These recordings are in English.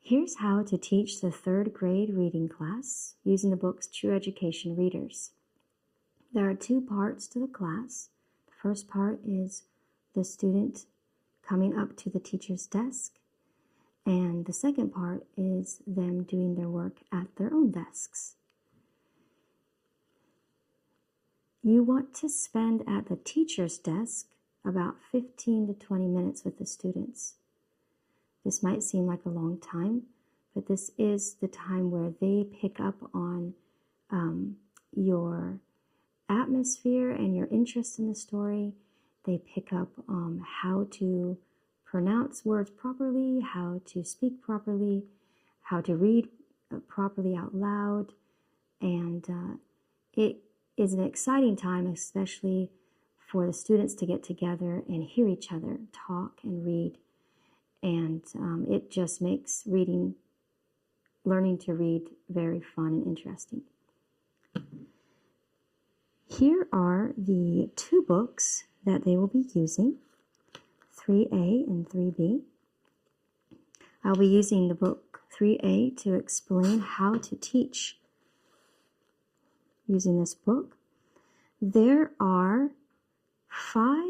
Here's how to teach the 3rd grade reading class using the book's True Education Readers. There are 2 parts to the class. The first part is the student coming up to the teacher's desk, and the second part is them doing their work at their own desks. You want to spend at the teacher's desk about 15 to 20 minutes with the students. This might seem like a long time, but this is the time where they pick up on your atmosphere and your interest in the story. They pick up how to pronounce words properly, how to speak properly, how to read properly out loud, and it is an exciting time, especially for the students to get together and hear each other talk and read. And it just makes learning to read very fun and interesting. Here are the 2 books that they will be using, 3A and 3B. I'll be using the book 3A to explain how to teach using this book. There are 5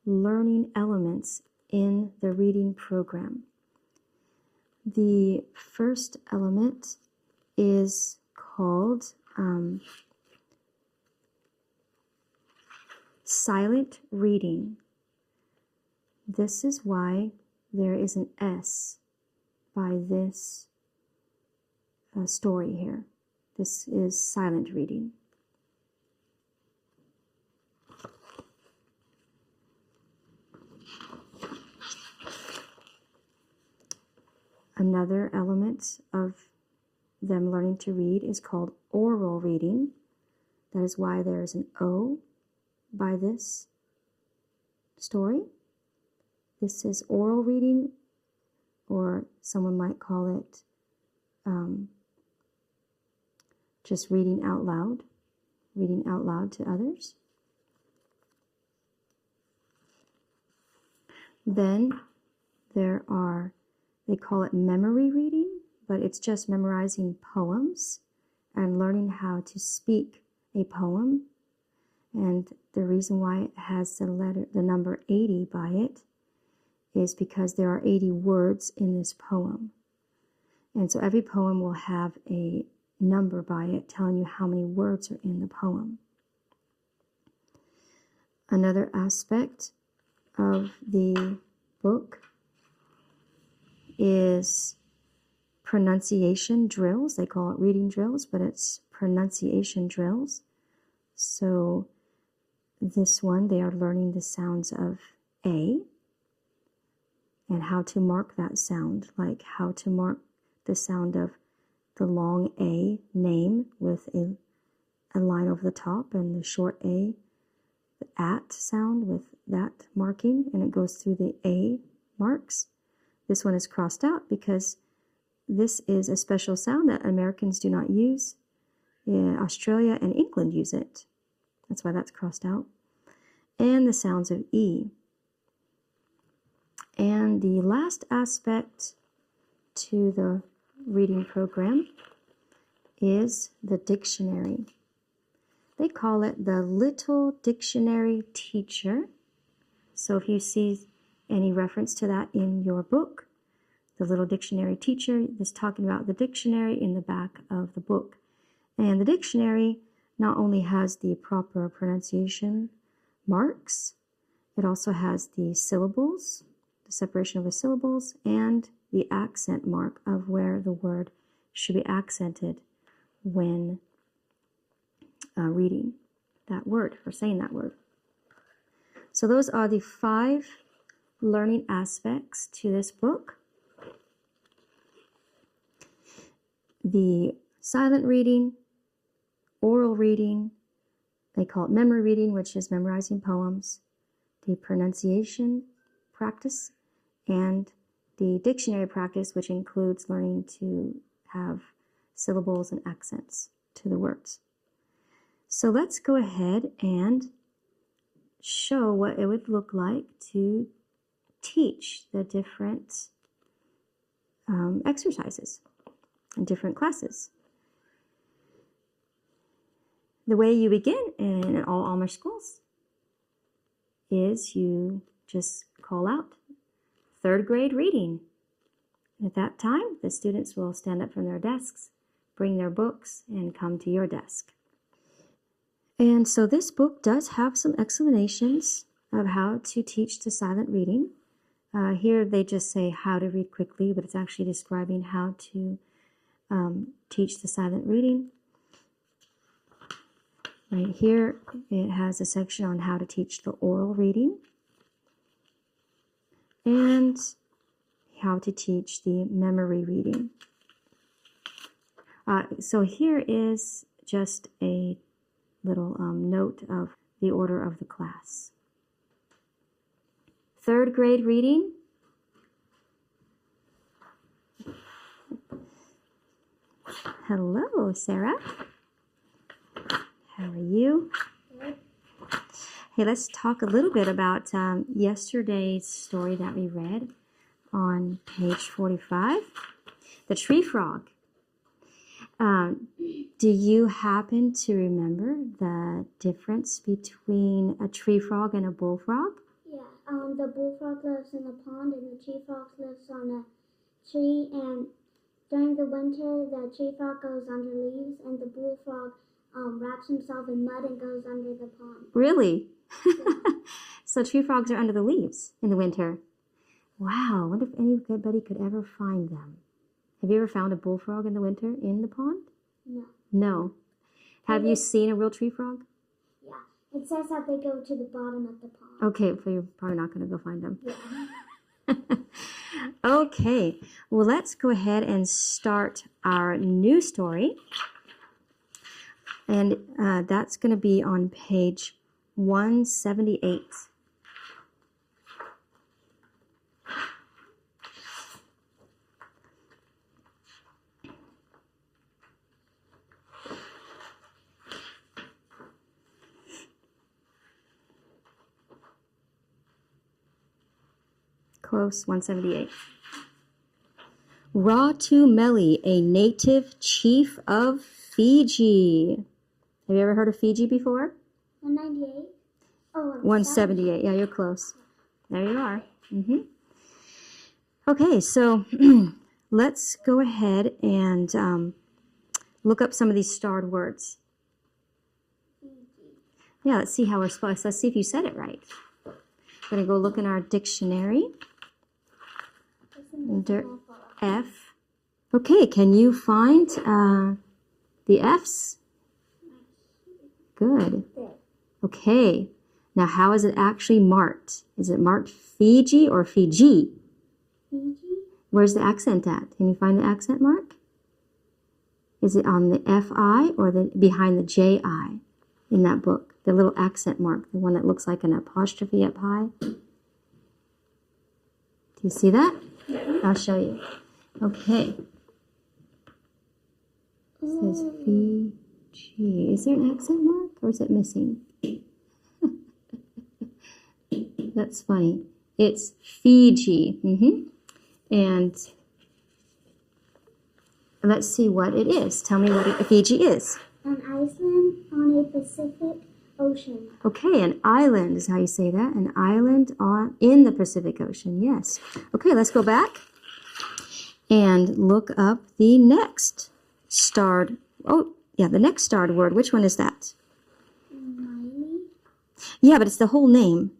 learning elements in the reading program. The first element is called silent reading. This is why there is an S by this story here. This is silent reading. Another element of them learning to read is called oral reading. That is why there is an O by this story. This is oral reading, or someone might call it just reading out loud to others. Then there are, they call it memory reading, but it's just memorizing poems and learning how to speak a poem. And the reason why it has the number 80 by it is because there are 80 words in this poem. And so every poem will have a number by it telling you how many words are in the poem. Another aspect of the book is pronunciation drills. They call it reading drills, but it's pronunciation drills. So this one, they are learning the sounds of A and how to mark that sound, like how to mark the sound of the long A, name, with a line over the top, and the short A, the at sound with that marking, and it goes through the A marks. This one is crossed out because this is a special sound that Americans do not use. Australia and England use it. That's why that's crossed out. And the sounds of E. And the last aspect to the reading program is the dictionary. They call it the Little Dictionary Teacher. So if you see any reference to that in your book, the Little Dictionary Teacher is talking about the dictionary in the back of the book. And the dictionary not only has the proper pronunciation marks, it also has the syllables, the separation of the syllables, and the accent mark of where the word should be accented when reading that word or saying that word. So those are the 5 learning aspects to this book. The silent reading, oral reading, they call it memory reading, which is memorizing poems, the pronunciation practice, and the dictionary practice, which includes learning to have syllables and accents to the words. So let's go ahead and show what it would look like to teach the different exercises in different classes. The way you begin in all Amish schools is you just call out third grade reading. At that time, the students will stand up from their desks, bring their books, and come to your desk. And so this book does have some explanations of how to teach the silent reading. Here they just say how to read quickly, but it's actually describing how to teach the silent reading. Right here, it has a section on how to teach the oral reading and how to teach the memory reading. So here is just a little note of the order of the class. Third grade reading. Hello, Sarah. How are you? Hey, let's talk a little bit about yesterday's story that we read on page 45, the tree frog. Do you happen to remember the difference between a tree frog and a bullfrog? Yeah, the bullfrog lives in a pond and the tree frog lives on a tree, and during the winter the tree frog goes under leaves and the bullfrog wraps himself in mud and goes under the pond. Really? Yeah. So tree frogs are under the leaves in the winter. Wow, I wonder if anybody could ever find them. Have you ever found a bullfrog in the winter in the pond? No. No. Have you seen a real tree frog? Yeah, it says that they go to the bottom of the pond. Okay, so you're probably not going to go find them. Yeah. Okay, well, let's go ahead and start our new story. And that's going to be on page 178. Close, 178. Ratu-Meli, a native chief of Fiji. Have you ever heard of Fiji before? 198? Oh, 178. Yeah, you're close. There you are. Okay, so let's go ahead and look up some of these starred words. Yeah, let's see how we're supposed. Let's see if you said it right. We're going to go look in our dictionary. Under F. Okay, can you find the F's? Good. Okay. Now, how is it actually marked? Is it marked Fiji or Fiji? Fiji? Where's the accent at? Can you find the accent mark? Is it on the F-I or behind the J-I in that book? The little accent mark, the one that looks like an apostrophe up high. Do you see that? I'll show you. Okay. It says Fiji. Is there an accent mark or is it missing? That's funny. It's Fiji. And let's see what it is. Tell me what Fiji is. An island on a Pacific Ocean. Okay, an island is how you say that. An island in the Pacific Ocean, yes. Okay, let's go back and look up the next starred, the next starred word. Which one is that? Miley? Yeah, but it's the whole name.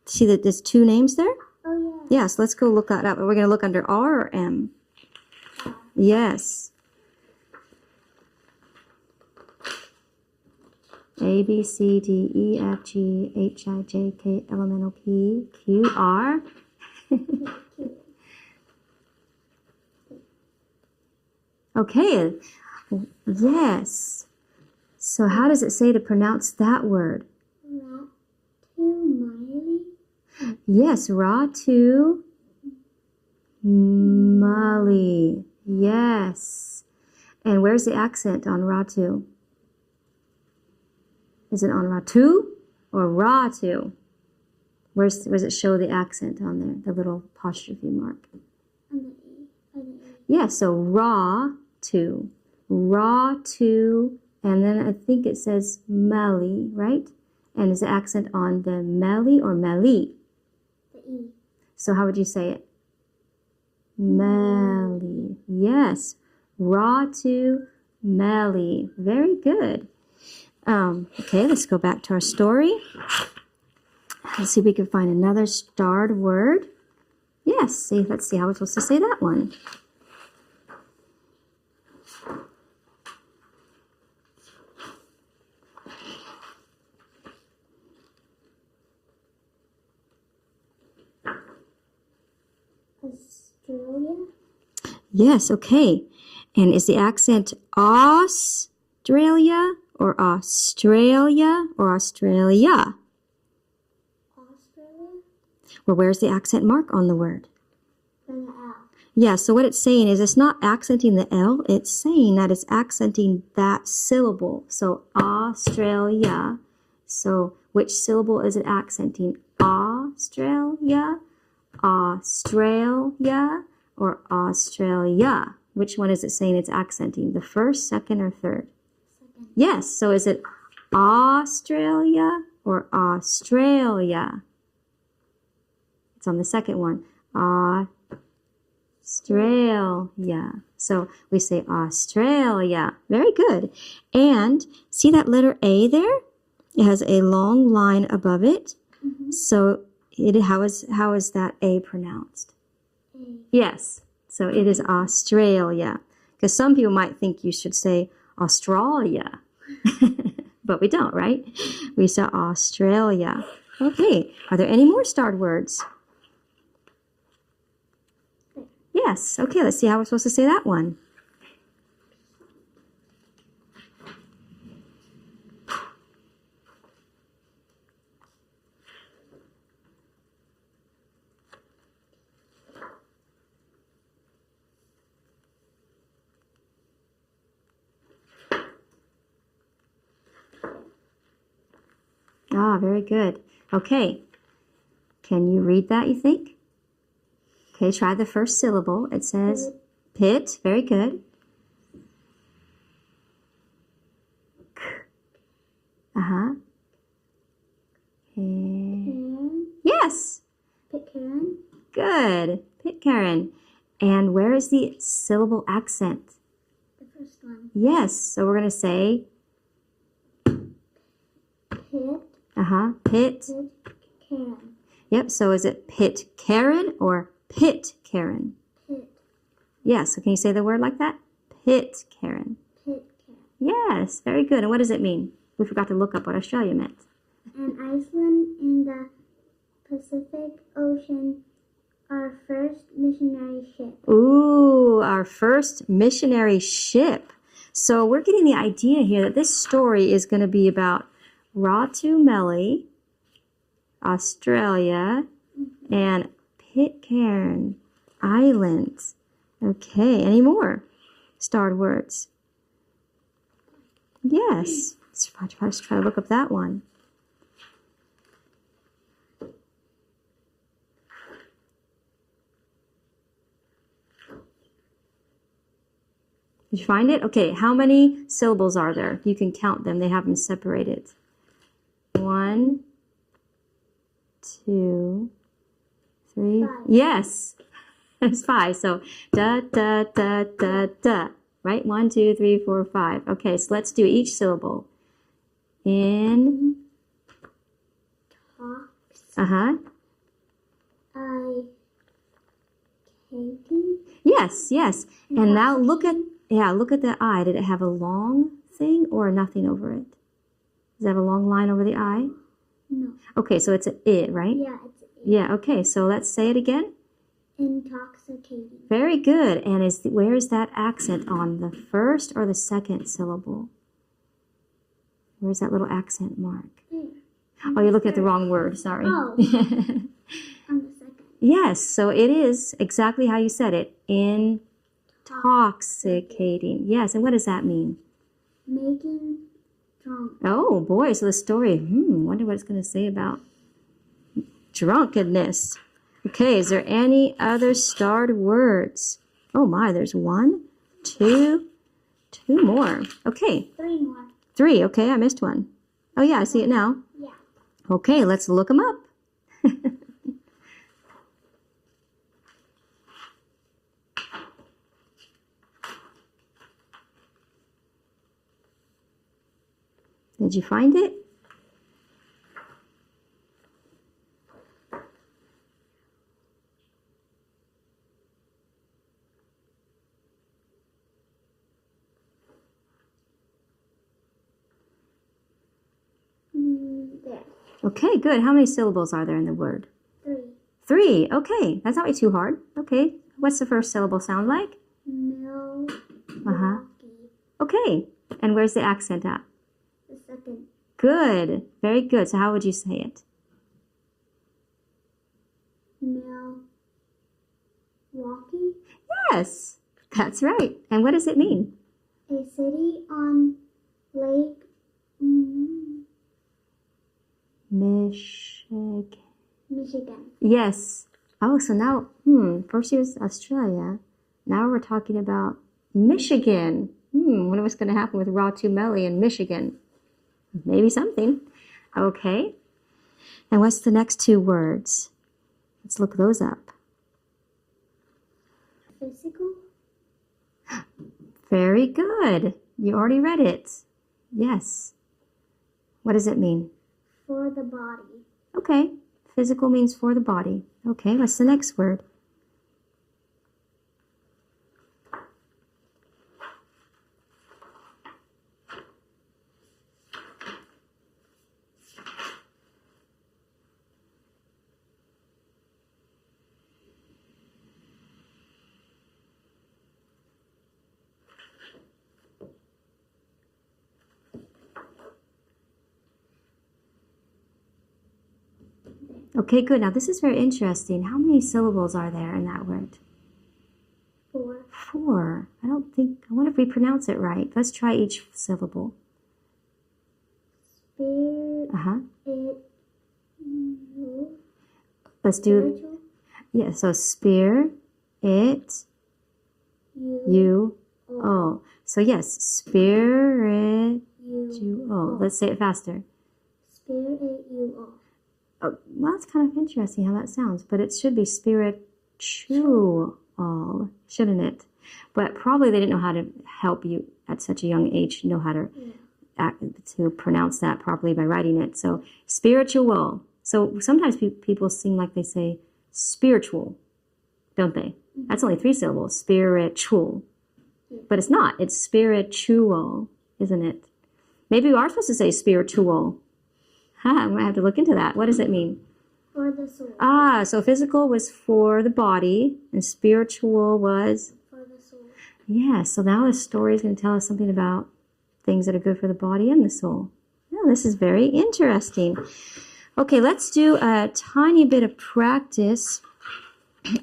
See that there's two names there? Oh, yeah. Yes, let's go look that up. We're going to look under R or M? Yes. A, B, C, D, E, F, G, H, I, J, K, L, M, N, O, P, Q, R. Okay. Yes. So how does it say to pronounce that word? Ratu-Meli? Yes, Ratu-Meli. Yes. And where's the accent on Ratu? Is it on Ratu or Ratu? Where does it show the accent on there, the little apostrophe mark? On the E. Yeah, so raw to, and then I think it says melly, right? And is the accent on the melly or melly? The E. So how would you say it? Melly. Yes. Raw to melly. Very good. Okay, let's go back to our story. Let's see if we can find another starred word. Yes, let's see how we're supposed to say that one. Australia. Yes, okay. And is the accent Australia or Australia or Australia? Australia. Well, where's the accent mark on the word? Then the L. Yeah, so what it's saying is it's not accenting the L, it's saying that it's accenting that syllable. So Australia. So which syllable is it accenting? Australia, Australia, or Australia? Which one is it saying it's accenting? The first, second, or third? Second. Yes, so is it Australia or Australia? It's on the second one. Australia. So we say Australia. Very good. And see that letter A there? It has a long line above it. Mm-hmm. So how is that A pronounced? A. Yes. So it is Australia. Because some people might think you should say Australia. But we don't, right? We say Australia. Okay. Are there any more starred words? Yes. Okay, let's see how we're supposed to say that one. Ah, very good. Okay. Can you read that, you think? Okay, try the first syllable. It says pit. Very good. K. Uh-huh. Karen. Yes. Pitcairn. Good. Pitcairn. And where is the syllable accent? The first one. Yes. So we're going to say Pit. Pit. Pitcairn. Yep. So is it Pitcairn or Pitcairn? Pit. Yes. So can you say the word like that? Pitcairn. Pitcairn. Yes. Very good. And what does it mean? We forgot to look up what Australia meant. And Iceland in the Pacific Ocean, our first missionary ship. Ooh, our first missionary ship. So we're getting the idea here that this story is going to be about Ratumelli, Australia, and Pitcairn Island. Okay, any more starred words? Yes. Let's try to look up that one. Did you find it? Okay, how many syllables are there? You can count them. They have them separated. 1, 2, 3. 5. Yes, that's 5. So da da da da da. Right? 1, 2, 3, 4, 5. Okay, so let's do each syllable. In. Talks. Uh-huh. Katie. Yes, yes. And now look at the I. Did it have a long thing or nothing over it? Does it have a long line over the I? No. Okay, so it's an I, right? Yeah, it's A. Yeah, okay. So let's say it again. Intoxicating. Very good. And where is that accent on, the first or the second syllable? Where's that little accent mark? There. Oh, you're looking at the wrong word. Sorry. Oh. On the second. Yes, so it is exactly how you said it. Intoxicating. Yes, and what does that mean? Making drunk. Oh, boy. So the story, wonder what it's going to say about drunkenness. Okay, is there any other starred words? Oh my, there's 1, 2, 2 more. Okay. 3 more. 3. Okay, I missed one. Oh yeah, I see it now. Yeah. Okay, let's look them up. Did you find it? There. Okay, good. How many syllables are there in the word? 3. 3. Okay, that's not way too hard. Okay, what's the first syllable sound like? Milwaukee. Okay, and where's the accent at? The second. Good, very good. So how would you say it? Milwaukee. Yes, that's right. And what does it mean? A city on Lake Michigan. Yes. Oh, so now, first it was Australia. Now we're talking about Michigan. Wonder what's going to happen with Raw Tumeli in Michigan. Maybe something. Okay. And what's the next 2 words? Let's look those up. Physical. Very good. You already read it. Yes. What does it mean? For the body. Okay. Physical means for the body. Okay, what's the next word? Okay, good. Now this is very interesting. How many syllables are there in that word? 4. 4. I wonder if we pronounce it right. Let's try each syllable. Let's do, Spiritual. yeah, so spear, it, you, oh. So yes, spiritual. Let's say it faster. Spiritual. Oh, well, that's kind of interesting how that sounds, but it should be spiritual, shouldn't it? But probably they didn't know how to help you at such a young age know how to to pronounce that properly by writing it. So spiritual. So sometimes people seem like they say spiritual, don't they? That's only 3 syllables, spiritual. But it's not. It's spiritual, isn't it? Maybe we are supposed to say spiritual. I'm going to have to look into that. What does it mean? For the soul. So physical was for the body, and spiritual was? For the soul. Yeah, so now the story is going to tell us something about things that are good for the body and the soul. Yeah, this is very interesting. Okay, let's do a tiny bit of practice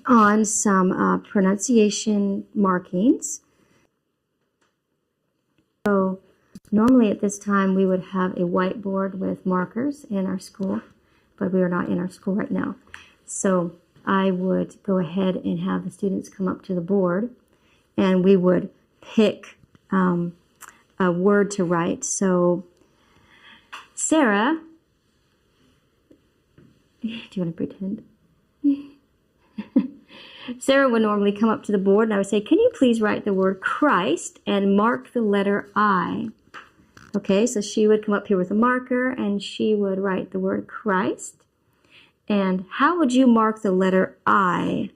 on some pronunciation markings. So normally at this time we would have a whiteboard with markers in our school, but we are not in our school right now. So I would go ahead and have the students come up to the board and we would pick a word to write. So Sarah, do you want to pretend? Sarah would normally come up to the board and I would say, can you please write the word Christ and mark the letter I? Okay, so she would come up here with a marker and she would write the word Christ. And how would you mark the letter I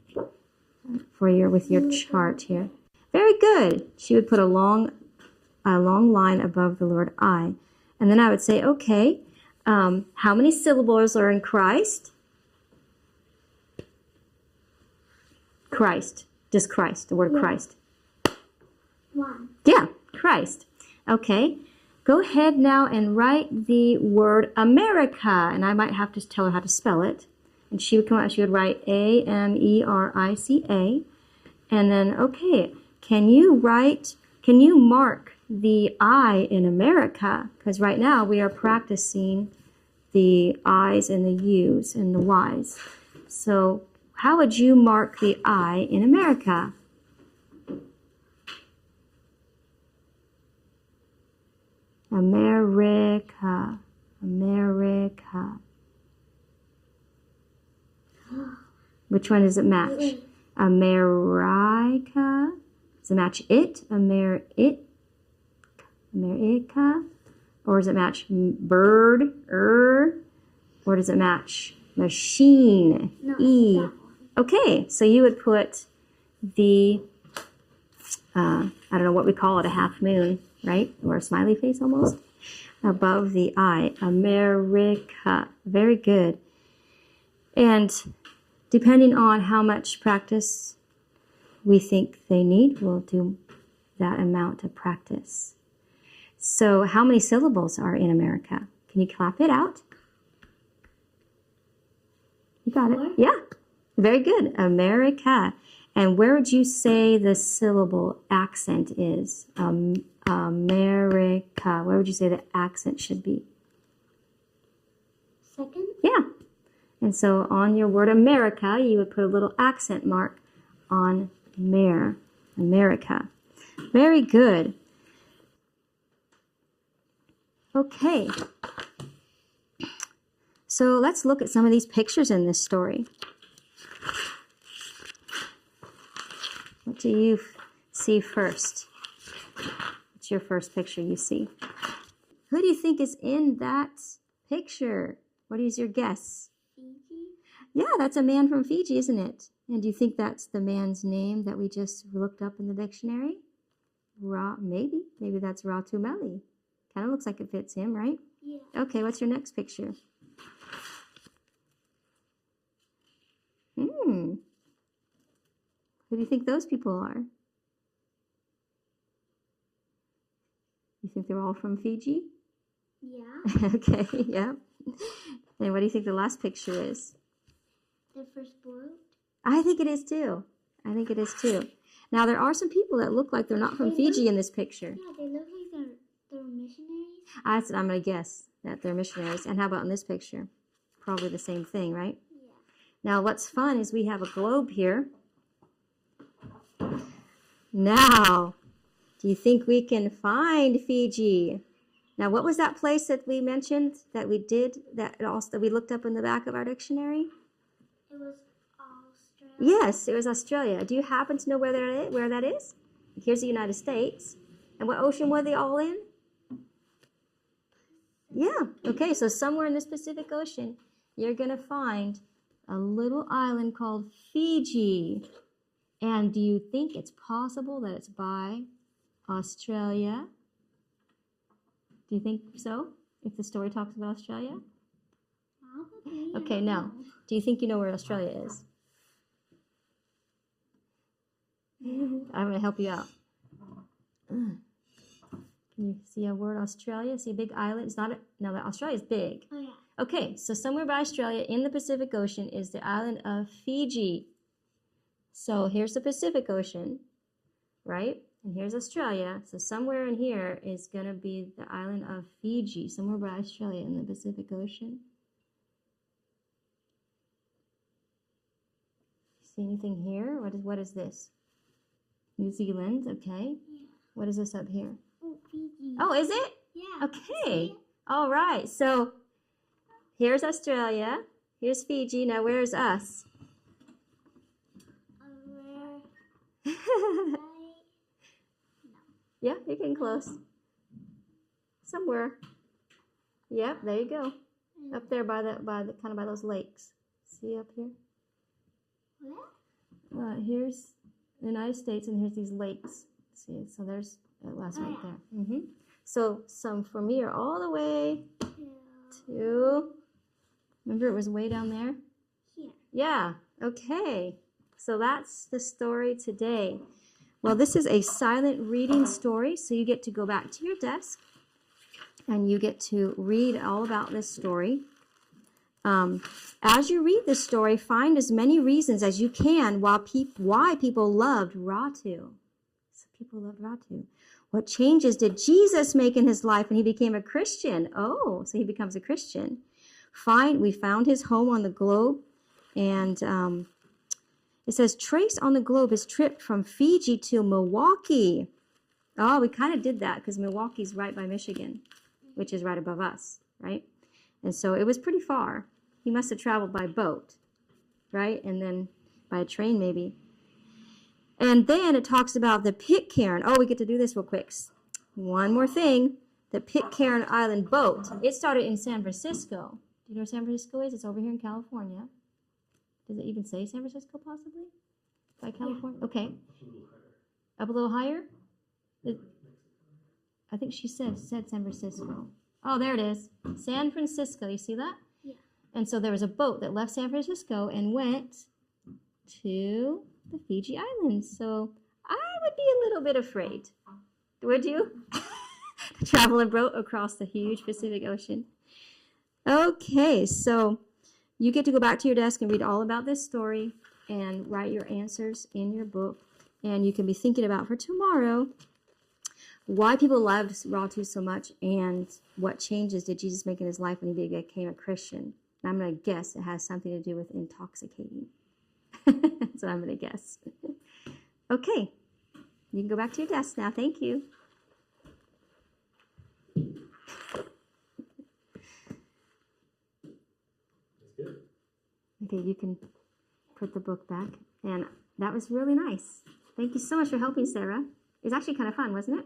with your chart here? Very good. She would put a long line above the word I. And then I would say, okay, how many syllables are in Christ? Christ. Just Christ, the word Christ. 1. Yeah, Christ. Okay. Go ahead now and write the word America. And I might have to tell her how to spell it. And she would come out, she would write America. And then, okay, can you mark the I in America? Because right now we are practicing the I's and the U's and the Y's. So how would you mark the I in America? America. America. Which one does it match? America. Does it match it? America. Or does it match bird? Or does it match machine? No, E. that one. Okay, so you would put the, I don't know what we call it, a half moon, right? Or a smiley face almost, above the I. America. Very good. And depending on how much practice we think they need, we'll do that amount of practice. So how many syllables are in America? Can you clap it out? You got it. 4. Yeah. Very good. America. And where would you say the syllable accent is? America. Where would you say the accent should be? 2nd. Yeah. And so on your word America, you would put a little accent mark on America. Very good. Okay. So let's look at some of these pictures in this story. What do you see first? What's your first picture you see? Who do you think is in that picture? What is your guess? Fiji. Yeah, that's a man from Fiji, isn't it? And do you think that's the man's name that we just looked up in the dictionary? Maybe. Maybe that's Ratu Meli. Kind of looks like it fits him, right? Yeah. Okay, what's your next picture? Who do you think those people are? You think they're all from Fiji? Yeah. Okay, yeah. And what do you think the last picture is? The first boat. I think it is too. I think it is too. Now, there are some people that look like they're not from Fiji in this picture. Yeah, they look like they're missionaries. I'm going to guess that they're missionaries. And how about in this picture? Probably the same thing, right? Yeah. Now, what's fun is we have a globe here. Now, do you think we can find Fiji? Now, what was that place that we mentioned that we did, that we looked up in the back of our dictionary? It was Australia. Yes, it was Australia. Do you happen to know where that is? Here's the United States. And what ocean were they all in? Yeah, okay, so somewhere in this Pacific Ocean, you're going to find a little island called Fiji. And do you think it's possible that it's by Australia? Do you think so? If the story talks about Australia? Probably. Okay, now, do you think you know where Australia is? I'm going to help you out. Can you see a word Australia? See a big island? It's not no, Australia is big. Oh, yeah. Okay, so somewhere by Australia in the Pacific Ocean is the island of Fiji. So here's the Pacific Ocean, right? And here's Australia. So somewhere in here is going to be the island of Fiji, somewhere by Australia in the Pacific Ocean. See anything here? What is this? New Zealand, okay. Yeah. What is this up here? Oh, Fiji. Oh, is it? Yeah. Okay. See? All right. So here's Australia. Here's Fiji. Now where's us? Where? Yeah, you're getting close. Somewhere. Yep, there you go. Up there by those lakes. See up here? Where? Here's the United States, and here's these lakes. See, so there's Atlas right there. So some from here all the way to. Remember, it was way down there. Here. Yeah. Okay. So that's the story today. Well, this is a silent reading story, so you get to go back to your desk and you get to read all about this story. As you read this story, find as many reasons as you can why people loved Ratu. So people loved Ratu. What changes did Jesus make in his life when he became a Christian? Oh, so he becomes a Christian. We found his home on the globe, and it says, trace on the globe his trip from Fiji to Milwaukee. Oh, we kind of did that because Milwaukee's right by Michigan, which is right above us, right? And so it was pretty far. He must have traveled by boat, right? And then by a train maybe. And then it talks about the Pitcairn. Oh, we get to do this real quick. One more thing. The Pitcairn Island boat. It started in San Francisco. Do you know where San Francisco is? It's over here in California. Does it even say San Francisco possibly? By California? Okay. Up a little higher? I think she said San Francisco. Oh, there it is. San Francisco. You see that? Yeah. And so there was a boat that left San Francisco and went to the Fiji Islands. So I would be a little bit afraid. Would you? To travel a boat across the huge Pacific Ocean. Okay, so you get to go back to your desk and read all about this story and write your answers in your book. And you can be thinking about for tomorrow why people loved Raw Tooth so much and what changes did Jesus make in his life when he became a Christian. And I'm going to guess it has something to do with intoxicating. That's what I'm going to guess. Okay, you can go back to your desk now. Thank you. Okay, you can put the book back. And that was really nice. Thank you so much for helping, Sarah. It was actually kind of fun, wasn't it?